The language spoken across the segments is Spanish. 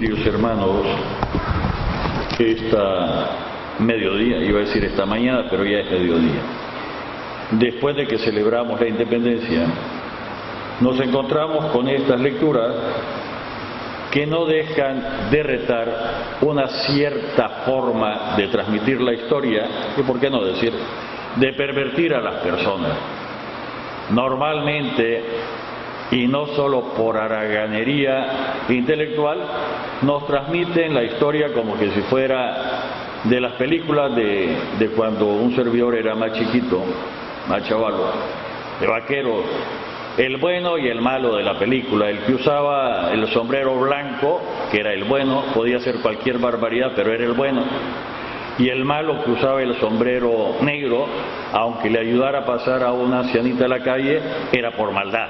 queridos hermanos, esta mediodía, iba a decir esta mañana, pero ya es mediodía, después de que celebramos la independencia, nos encontramos con estas lecturas que no dejan de retar una cierta forma de transmitir la historia y, por qué no decir, de pervertir a las personas. Normalmente, y no solo por haraganería intelectual, nos transmiten la historia como que si fuera de las películas de cuando un servidor era más chiquito, más chavalo, de vaqueros, el bueno y el malo de la película. El que usaba el sombrero blanco, que era el bueno, podía hacer cualquier barbaridad, pero era el bueno. Y el malo que usaba el sombrero negro, aunque le ayudara a pasar a una ancianita a la calle, era por maldad.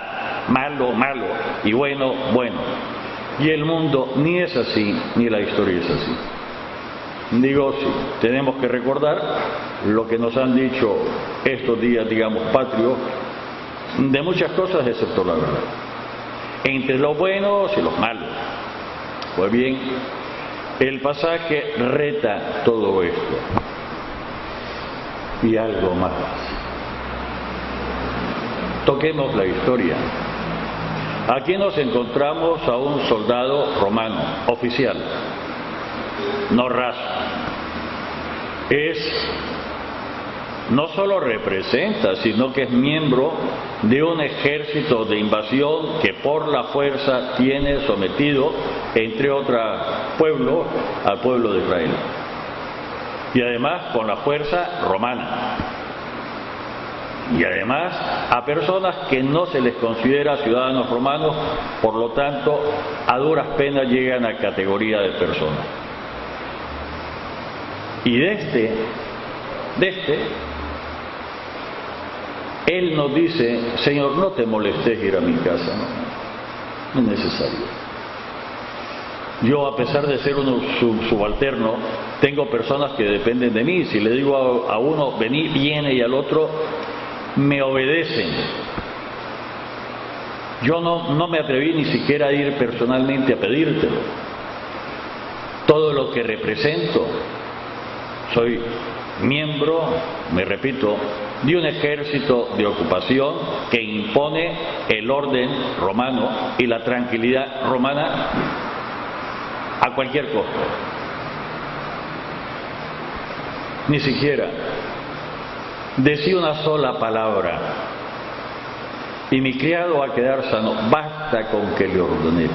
Malo, malo, y bueno, bueno. Y el mundo ni es así, ni la historia es así. Digo, sí, tenemos que recordar lo que nos han dicho estos días, digamos, patrios, de muchas cosas excepto la verdad, entre los buenos y los malos. Pues bien, el pasaje reta todo esto y algo más. Toquemos la historia. Aquí nos encontramos a un soldado romano, oficial, no raso. No solo representa, sino que es miembro de un ejército de invasión que por la fuerza tiene sometido, entre otros pueblos, al pueblo de Israel. Y además con la fuerza romana. Y además a personas que no se les considera ciudadanos romanos, por lo tanto, a duras penas llegan a categoría de personas. Y de este, él nos dice: Señor, no te molestes ir a mi casa, no es necesario. Yo, a pesar de ser un subalterno, tengo personas que dependen de mí. Si le digo a uno, vení, viene, y al otro, me obedecen. Yo no me atreví ni siquiera a ir personalmente a pedírtelo. Todo lo que represento, soy miembro, me repito, de un ejército de ocupación que impone el orden romano y la tranquilidad romana a cualquier costo. Ni siquiera decía una sola palabra y mi criado va a quedar sano, basta con que le ordené.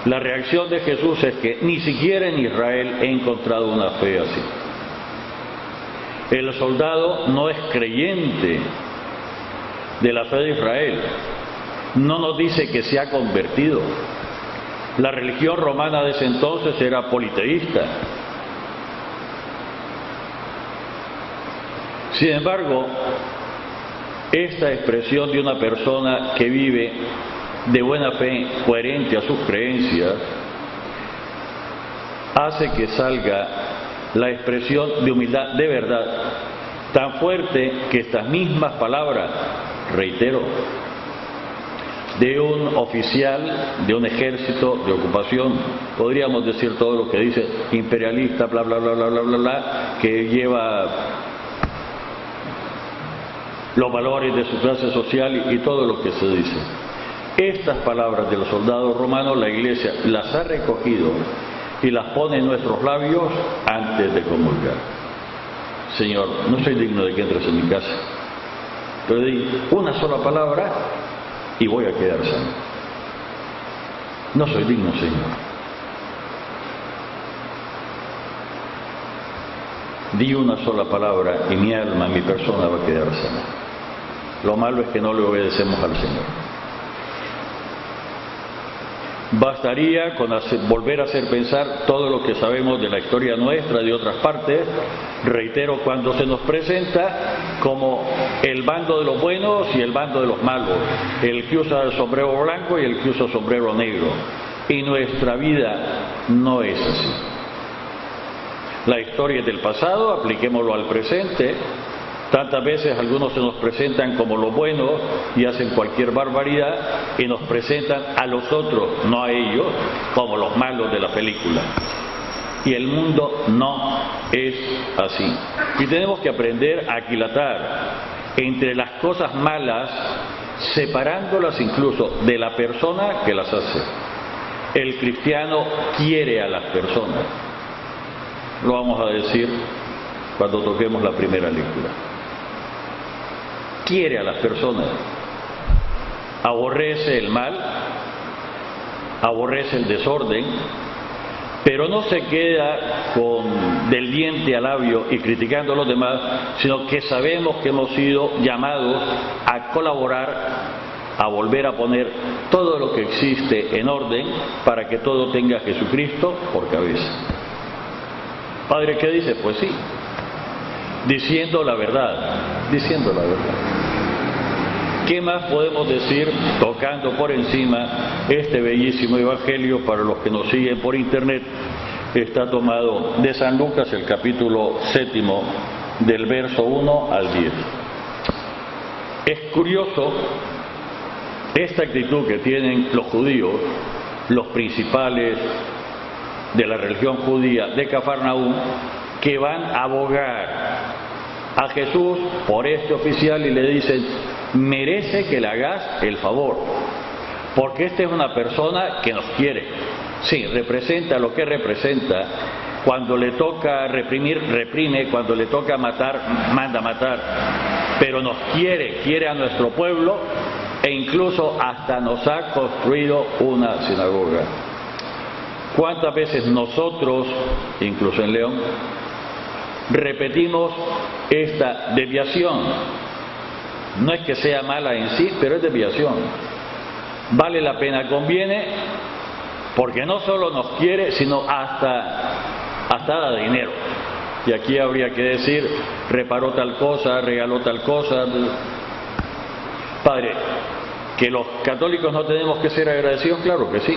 La reacción de Jesús es que ni siquiera en Israel he encontrado una fe así. El soldado no es creyente de la fe de Israel. No nos dice que se ha convertido. La religión romana de ese entonces era politeísta. Sin embargo, esta expresión de una persona que vive de buena fe, coherente a sus creencias, hace que salga la expresión de humildad de verdad, tan fuerte que estas mismas palabras, reitero, de un oficial de un ejército de ocupación, podríamos decir todo lo que dice, imperialista, bla bla bla bla bla bla bla, que lleva los valores de su clase social y todo lo que se dice. Estas palabras de los soldados romanos, la Iglesia las ha recogido y las pone en nuestros labios antes de comulgar. Señor, no soy digno de que entres en mi casa, pero di una sola palabra y voy a quedar sano. No soy digno, Señor. Di una sola palabra y mi alma, mi persona va a quedar sana. Lo malo es que no le obedecemos al Señor. Bastaría con volver a hacer pensar todo lo que sabemos de la historia nuestra, de otras partes, reitero, cuando se nos presenta como el bando de los buenos y el bando de los malos, el que usa el sombrero blanco y el que usa el sombrero negro. Y nuestra vida no es así. La historia es del pasado, apliquémoslo al presente, Tantas veces algunos se nos presentan como los buenos y hacen cualquier barbaridad y nos presentan a los otros, no a ellos, como los malos de la película. Y el mundo no es así. Y tenemos que aprender a aquilatar entre las cosas malas, separándolas incluso de la persona que las hace. El cristiano quiere a las personas. Lo vamos a decir cuando toquemos la primera lectura. Quiere a las personas. Aborrece el mal, aborrece el desorden, pero no se queda con del diente al labio y criticando a los demás, sino que sabemos que hemos sido llamados a colaborar, a volver a poner todo lo que existe en orden para que todo tenga a Jesucristo por cabeza. Padre, ¿qué dice? Pues sí, diciendo la verdad, diciendo la verdad. ¿Qué más podemos decir tocando por encima este bellísimo evangelio? Para los que nos siguen por internet, está tomado de San Lucas, el capítulo 7, del verso 1 al 10. Es curioso esta actitud que tienen los judíos, los principales de la religión judía de Cafarnaúm, que van a abogar a Jesús por este oficial y le dicen: merece que le hagas el favor, porque esta es una persona que nos quiere. Sí, representa lo que representa. Cuando le toca reprimir, reprime. Cuando le toca matar, manda matar. Pero nos quiere, quiere a nuestro pueblo, e incluso hasta nos ha construido una sinagoga. ¿Cuántas veces nosotros, incluso en León, repetimos esta desviación? No es que sea mala en sí, pero es desviación. Vale la pena, conviene, porque no solo nos quiere, sino hasta da dinero. Y aquí habría que decir: reparó tal cosa, regaló tal cosa. Padre, ¿que los católicos no tenemos que ser agradecidos? Claro que sí.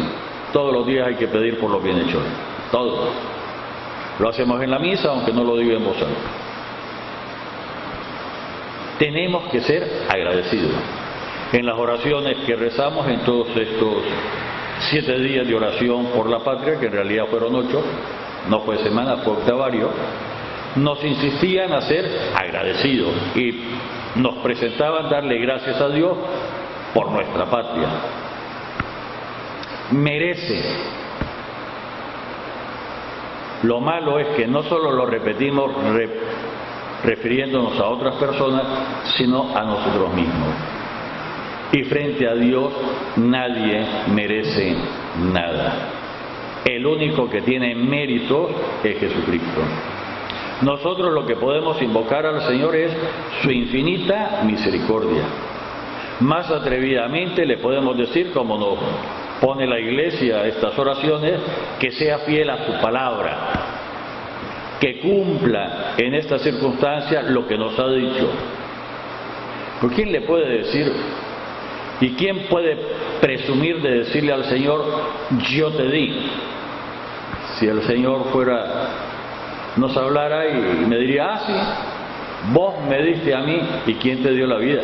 Todos los días hay que pedir por los bienhechores. Todos. Lo hacemos en la misa, aunque no lo diga en voz alta. Tenemos que ser agradecidos. En las oraciones que rezamos en todos estos 7 días de oración por la patria, que en realidad fueron 8, no fue semana, fue octavario, nos insistían a ser agradecidos y nos presentaban darle gracias a Dios por nuestra patria. Merece. Lo malo es que no solo lo repetimos refiriéndonos a otras personas, sino a nosotros mismos. Y frente a Dios nadie merece nada. El único que tiene mérito es Jesucristo. Nosotros lo que podemos invocar al Señor es su infinita misericordia. Más atrevidamente le podemos decir, como nos pone la Iglesia estas oraciones, que sea fiel a su palabra, que cumpla en esta circunstancia lo que nos ha dicho. ¿Por quién le puede decir y quién puede presumir de decirle al Señor: yo te di? Si el Señor nos hablara y me diría: ah, sí, vos me diste a mí. ¿Y quién te dio la vida?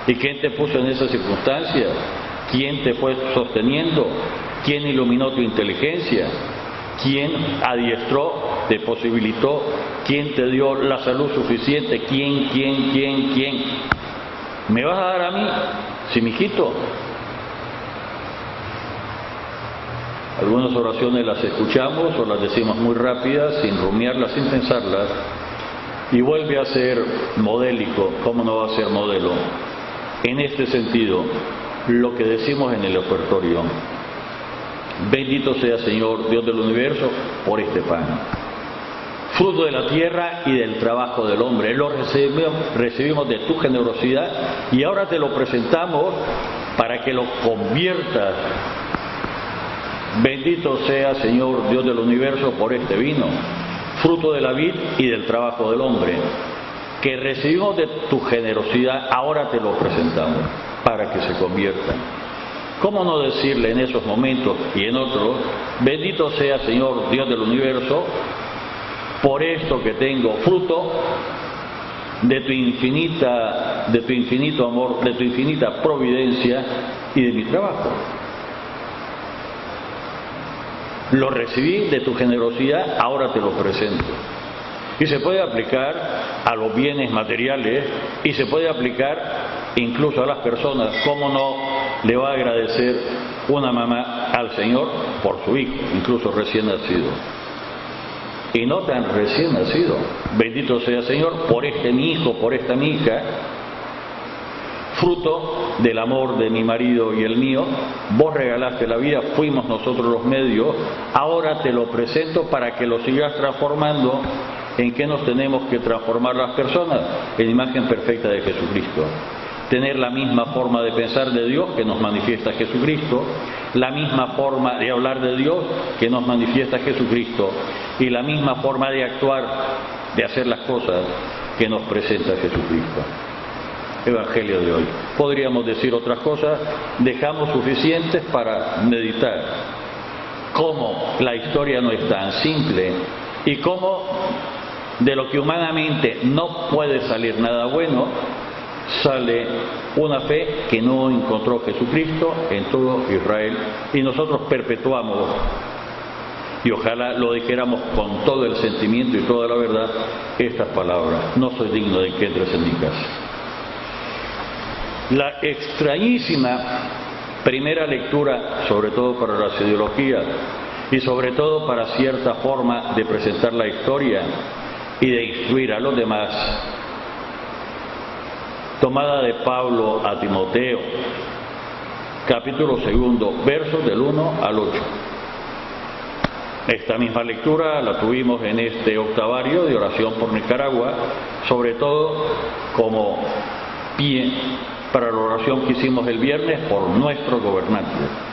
¿Y quién te puso en esa circunstancia? ¿Quién te fue sosteniendo? ¿Quién iluminó tu inteligencia? ¿Quién adiestró, te posibilitó? ¿Quién te dio la salud suficiente? ¿Quién? ¿Me vas a dar a mí? Sí, mijito. Algunas oraciones las escuchamos o las decimos muy rápidas, sin rumiarlas, sin pensarlas, y vuelve a ser modélico. ¿Cómo no va a ser modelo? En este sentido, lo que decimos en el ofertorio: bendito sea, Señor, Dios del universo, por este pan, fruto de la tierra y del trabajo del hombre. Lo recibimos de tu generosidad y ahora te lo presentamos para que lo conviertas. Bendito sea, Señor, Dios del universo, por este vino, fruto de la vid y del trabajo del hombre, que recibimos de tu generosidad, ahora te lo presentamos para que se convierta. ¿Cómo no decirle en esos momentos y en otros: bendito sea, Señor, Dios del universo, por esto que tengo fruto de tu infinito amor, de tu infinita providencia y de mi trabajo. Lo recibí de tu generosidad, ahora te lo presento. Y se puede aplicar a los bienes materiales y se puede aplicar incluso a las personas. ¿Cómo no le va a agradecer una mamá al Señor por su hijo, incluso recién nacido? Y no tan recién nacido. Bendito sea Señor por este mi hijo, por esta mi hija, fruto del amor de mi marido y el mío. Vos regalaste la vida, fuimos nosotros los medios, ahora te lo presento para que lo sigas transformando. ¿En qué nos tenemos que transformar las personas? En imagen perfecta de Jesucristo. Tener la misma forma de pensar de Dios que nos manifiesta Jesucristo, la misma forma de hablar de Dios que nos manifiesta Jesucristo y la misma forma de actuar, de hacer las cosas que nos presenta Jesucristo. Evangelio de hoy. Podríamos decir otras cosas, dejamos suficientes para meditar. Cómo la historia no es tan simple y cómo de lo que humanamente no puede salir nada bueno, sale una fe que no encontró Jesucristo en todo Israel, y nosotros perpetuamos, y ojalá lo dijéramos con todo el sentimiento y toda la verdad, estas palabras: no soy digno de que entres en mi casa. La extrañísima primera lectura, sobre todo para las ideologías y sobre todo para cierta forma de presentar la historia y de instruir a los demás, tomada de Pablo a Timoteo, capítulo 2, versos del 1 al 8. Esta misma lectura la tuvimos en este octavario de oración por Nicaragua, sobre todo como pie para la oración que hicimos el viernes por nuestro gobernante.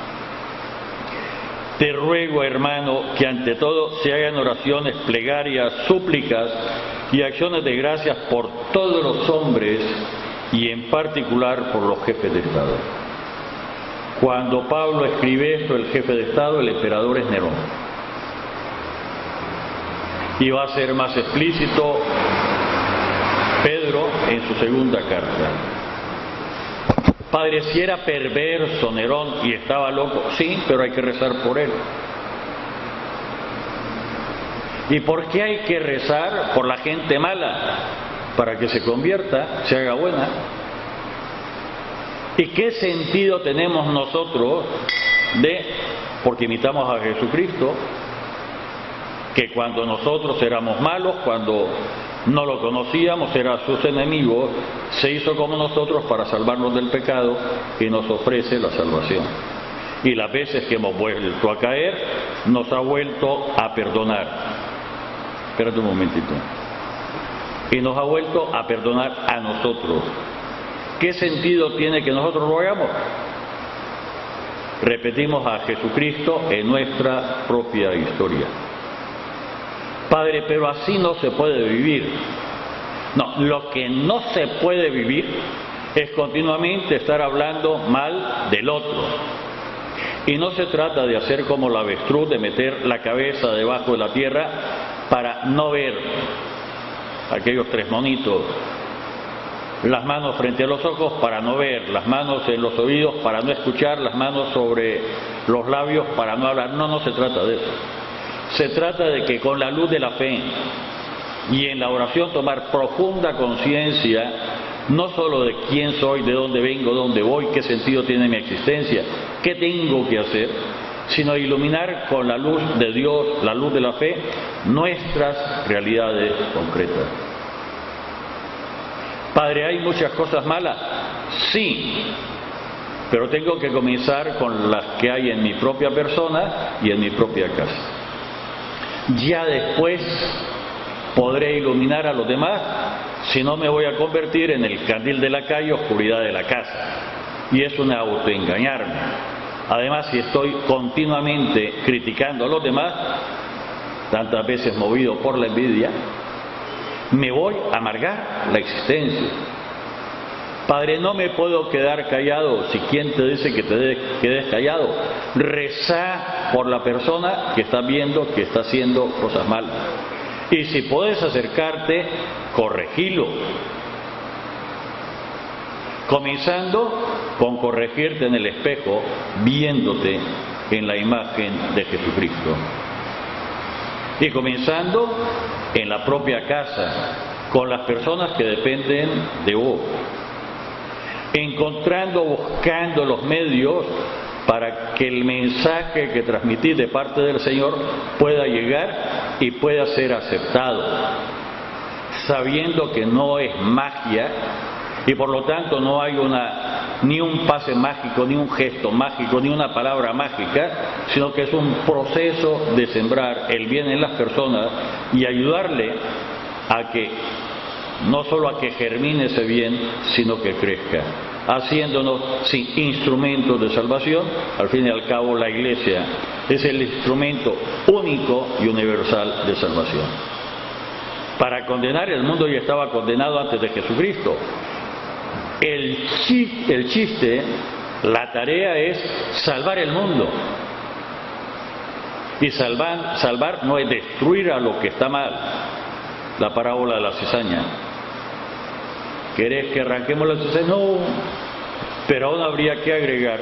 Te ruego, hermano, que ante todo se hagan oraciones, plegarias, súplicas y acciones de gracias por todos los hombres y en particular por los jefes de Estado. Cuando Pablo escribe esto, el jefe de Estado, el emperador, es Nerón. Y va a ser más explícito Pedro en su segunda carta. Padre, si era perverso Nerón y estaba loco, sí, pero hay que rezar por él. ¿Y por qué hay que rezar por la gente mala? Para que se convierta, se haga buena. ¿Y qué sentido tenemos nosotros porque imitamos a Jesucristo, que cuando nosotros éramos malos, cuando no lo conocíamos, era sus enemigos, se hizo como nosotros para salvarnos del pecado y nos ofrece la salvación? Y las veces que hemos vuelto a caer, nos ha vuelto a perdonar. Espérate un momentito. Y nos ha vuelto a perdonar a nosotros. ¿Qué sentido tiene que nosotros lo hagamos? Repetimos a Jesucristo en nuestra propia historia. Padre, pero así no se puede vivir. No, lo que no se puede vivir es continuamente estar hablando mal del otro. Y no se trata de hacer como la avestruz, de meter la cabeza debajo de la tierra para no ver aquellos tres monitos, las manos frente a los ojos para no ver, las manos en los oídos para no escuchar, las manos sobre los labios para no hablar. No, no se trata de eso. Se trata de que con la luz de la fe y en la oración tomar profunda conciencia, no solo de quién soy, de dónde vengo, dónde voy, qué sentido tiene mi existencia, qué tengo que hacer, sino iluminar con la luz de Dios, la luz de la fe, nuestras realidades concretas. Padre, ¿hay muchas cosas malas? Sí, pero tengo que comenzar con las que hay en mi propia persona y en mi propia casa. Ya después podré iluminar a los demás, si no me voy a convertir en el candil de la calle, oscuridad de la casa. Y es un autoengañarme. Además, si estoy continuamente criticando a los demás, tantas veces movido por la envidia, me voy a amargar la existencia. Padre, no me puedo quedar callado. Si ¿quién te dice que te quedes callado? Rezá por la persona que está viendo que está haciendo cosas malas. Y si puedes acercarte, corregilo. comenzando con corregirte en el espejo, viéndote en la imagen de Jesucristo. Y comenzando en la propia casa, con las personas que dependen de vos. Encontrando, buscando los medios para que el mensaje que transmitís de parte del Señor pueda llegar y pueda ser aceptado, sabiendo que no es magia y por lo tanto no hay ni un pase mágico, ni un gesto mágico, ni una palabra mágica, sino que es un proceso de sembrar el bien en las personas y ayudarle a que no solo a que germine ese bien, sino que crezca, haciéndonos instrumentos de salvación. Al fin y al cabo, la Iglesia es el instrumento único y universal de salvación. Para condenar, el mundo ya estaba condenado antes de Jesucristo. El chiste, la tarea es salvar el mundo. Y salvar no es destruir a lo que está mal. La parábola de la cizaña. ¿Querés que arranquemos la cizaña? No, pero aún habría que agregar,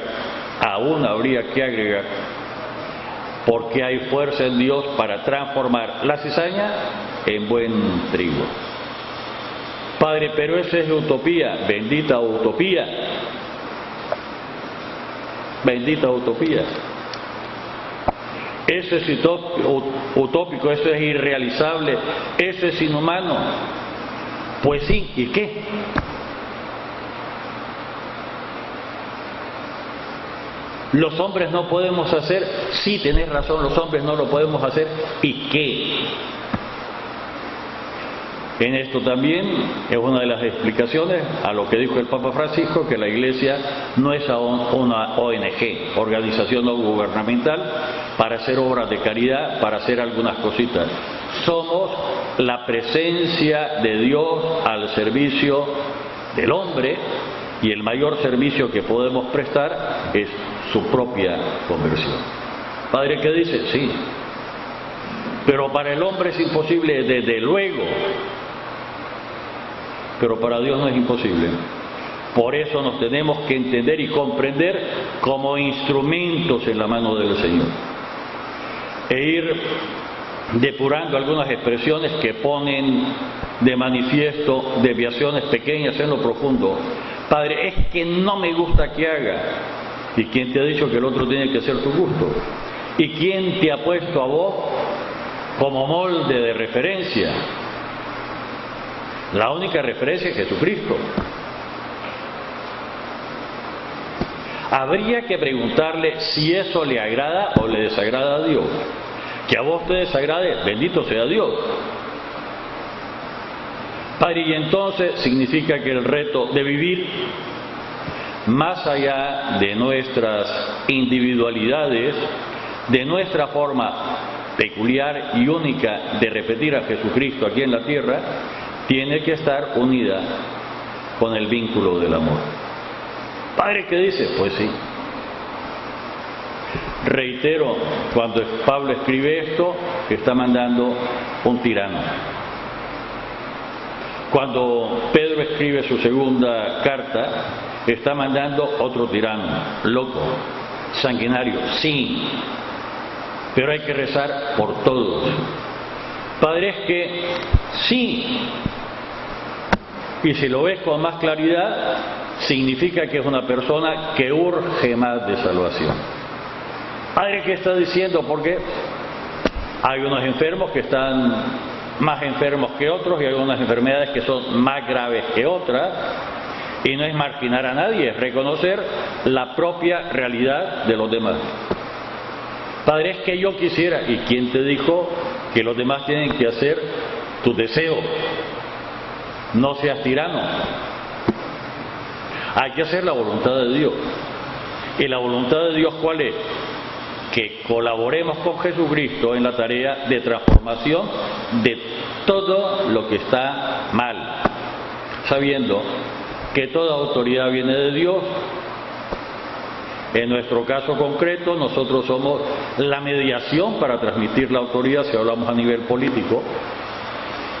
porque hay fuerza en Dios para transformar la cizaña en buen trigo. Padre, pero eso es utopía, bendita utopía. Bendita utopía. Eso es utópico, eso es irrealizable, eso es inhumano. Pues sí, ¿y qué? Los hombres no podemos hacer, sí, tenés razón, los hombres no lo podemos hacer, ¿y qué? En esto también es una de las explicaciones a lo que dijo el Papa Francisco, que la Iglesia no es una ONG, organización no gubernamental, para hacer obras de caridad, para hacer algunas cositas. Somos la presencia de Dios al servicio del hombre, y el mayor servicio que podemos prestar es su propia conversión. Padre, ¿qué dice? Sí. Pero para el hombre es imposible, desde luego. Pero para Dios no es imposible. Por eso nos tenemos que entender y comprender como instrumentos en la mano del Señor. E ir depurando algunas expresiones que ponen de manifiesto desviaciones pequeñas en lo profundo. Padre, es que no me gusta que haga. ¿Y quién te ha dicho que el otro tiene que ser tu gusto? ¿Y quién te ha puesto a vos como molde de referencia? La única referencia es Jesucristo. Habría que preguntarle si eso le agrada o le desagrada a Dios. Que a vos te desagrade, bendito sea Dios. Padre, y entonces significa que el reto de vivir más allá de nuestras individualidades, de nuestra forma peculiar y única de repetir a Jesucristo aquí en la tierra, tiene que estar unida con el vínculo del amor. Padre, ¿qué dice? Pues sí. Reitero, cuando Pablo escribe esto, está mandando un tirano. Cuando Pedro escribe su segunda carta, está mandando otro tirano, loco, sanguinario, sí, pero hay que rezar por todos. Padre, es que sí, y si lo ves con más claridad, significa que es una persona que urge más de salvación. Padre, ¿qué está diciendo? Porque hay unos enfermos que están más enfermos que otros y hay unas enfermedades que son más graves que otras, y no es marginar a nadie, es reconocer la propia realidad de los demás. Padre, es que yo quisiera, ¿y quién te dijo que los demás tienen que hacer tus deseos? No seas tirano. Hay que hacer la voluntad de Dios. ¿Y la voluntad de Dios cuál es? Que colaboremos con Jesucristo en la tarea de transformación de todo lo que está mal, sabiendo que toda autoridad viene de Dios. En nuestro caso concreto, nosotros somos la mediación para transmitir la autoridad, si hablamos a nivel político,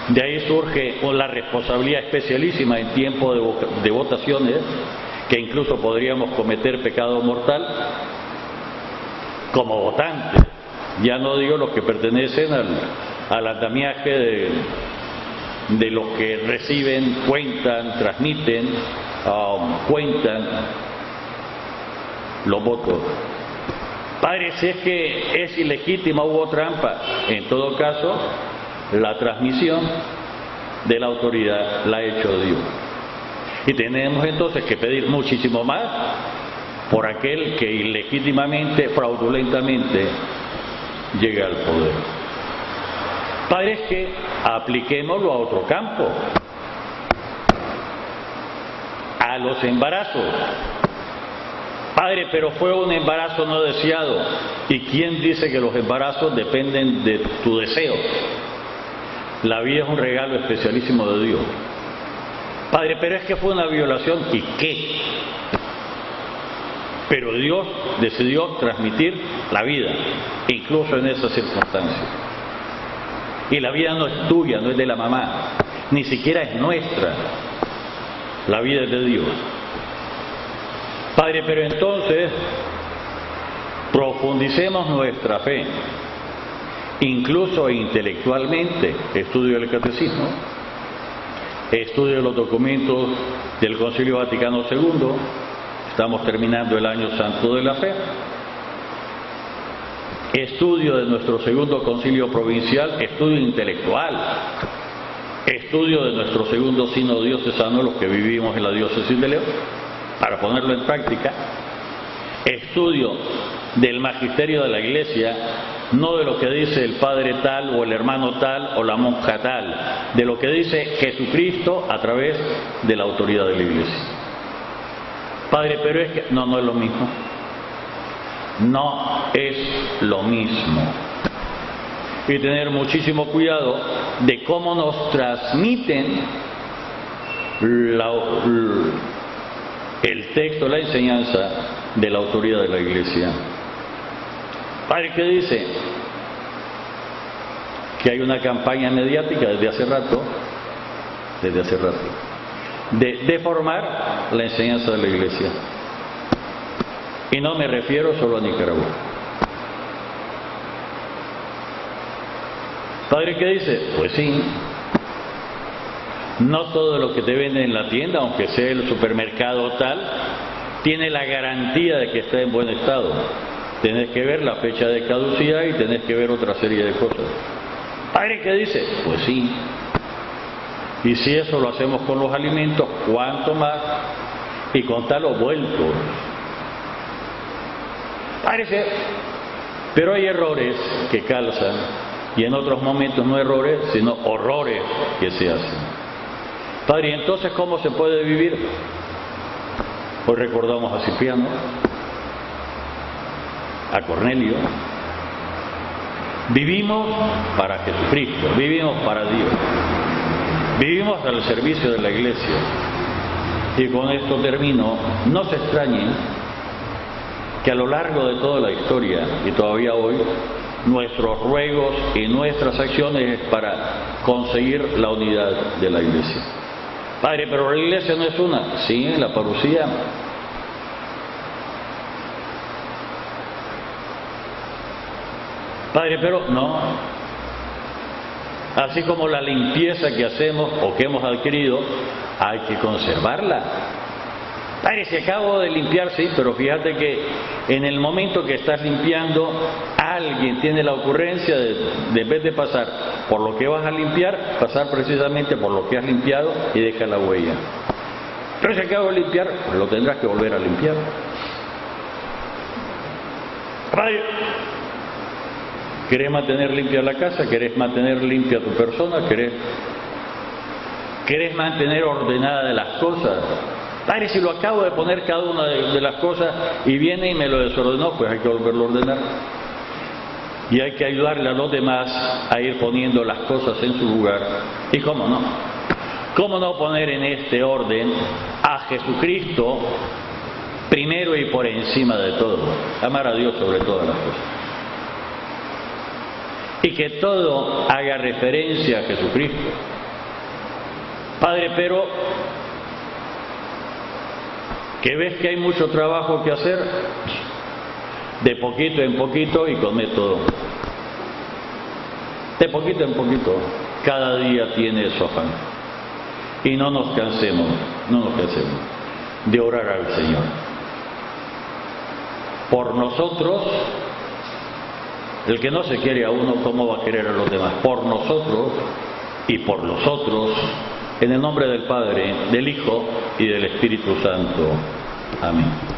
De ahí surge la responsabilidad especialísima en tiempo de votaciones, que incluso podríamos cometer pecado mortal como votantes. Ya no digo los que pertenecen al andamiaje de los que reciben, cuentan, transmiten, cuentan los votos. Padre, si es que es ilegítima, hubo trampa, en todo caso, la transmisión de la autoridad la ha hecho Dios. Y tenemos entonces que pedir muchísimo más por aquel que ilegítimamente, fraudulentamente llega al poder. Padre, es que apliquémoslo a otro campo, a los embarazos. Padre, pero fue un embarazo no deseado. ¿Y quién dice que los embarazos dependen de tu deseo? La vida es un regalo especialísimo de Dios. Padre, pero es que fue una violación. ¿Y qué? Pero Dios decidió transmitir la vida, incluso en esas circunstancias. Y la vida no es tuya, no es de la mamá, ni siquiera es nuestra. La vida es de Dios. Padre, pero entonces profundicemos nuestra fe, incluso intelectualmente. Estudio el catecismo, estudio los documentos del Concilio Vaticano II, estamos terminando el año santo de la fe, estudio de nuestro segundo concilio provincial, estudio intelectual, estudio de nuestro segundo sínodo diocesano, los que vivimos en la diócesis de León, para ponerlo en práctica, estudio del magisterio de la Iglesia, no de lo que dice el padre tal o el hermano tal o la monja tal, de lo que dice Jesucristo a través de la autoridad de la Iglesia. Padre, pero es que no es lo mismo. No es lo mismo. Y tener muchísimo cuidado de cómo nos transmiten el texto, la enseñanza de la autoridad de la Iglesia. Padre, ¿qué dice? Que hay una campaña mediática desde hace rato, de deformar la enseñanza de la Iglesia. Y no me refiero solo a Nicaragua. Padre, ¿qué dice? Pues sí, no todo lo que te venden en la tienda, aunque sea el supermercado tal, tiene la garantía de que está en buen estado. Tenés que ver la fecha de caducidad y tenés que ver otra serie de cosas. Padre, ¿qué dice? Pues sí. Y si eso lo hacemos con los alimentos, ¿cuánto más? Y con tal vueltos. Parece, pero hay errores que calzan, y en otros momentos no errores, sino horrores que se hacen. Padre, ¿y entonces cómo se puede vivir? Hoy recordamos a Cipriano, a Cornelio. Vivimos para Jesucristo, vivimos para Dios, vivimos al servicio de la Iglesia. Y con esto termino. No se extrañen que a lo largo de toda la historia y todavía hoy, nuestros ruegos y nuestras acciones es para conseguir la unidad de la Iglesia. Padre, pero la Iglesia no es una. Sí, la parucía. Padre, pero no. Así como la limpieza que hacemos o que hemos adquirido, hay que conservarla. Padre, si acabo de limpiar, sí, pero fíjate que en el momento que estás limpiando, alguien tiene la ocurrencia de en vez de pasar por lo que vas a limpiar, pasar precisamente por lo que has limpiado y deja la huella. Pero si acabo de limpiar, pues lo tendrás que volver a limpiar. Padre, ¿querés mantener limpia la casa? ¿Querés mantener limpia tu persona? ¿Querés mantener ordenada las cosas? Padre, si lo acabo de poner cada una de las cosas y viene y me lo desordenó, pues hay que volverlo a ordenar. Y hay que ayudarle a los demás a ir poniendo las cosas en su lugar. ¿Y cómo no? ¿Cómo no poner en este orden a Jesucristo primero y por encima de todo? Amar a Dios sobre todas las cosas. Y que todo haga referencia a Jesucristo. Padre, pero que ves que hay mucho trabajo que hacer, de poquito en poquito y con método. De poquito en poquito, cada día tiene su afán. Y no nos cansemos de orar al Señor. Por nosotros, el que no se quiere a uno, ¿cómo va a querer a los demás? Por nosotros y por los otros, en el nombre del Padre, del Hijo y del Espíritu Santo. Amén.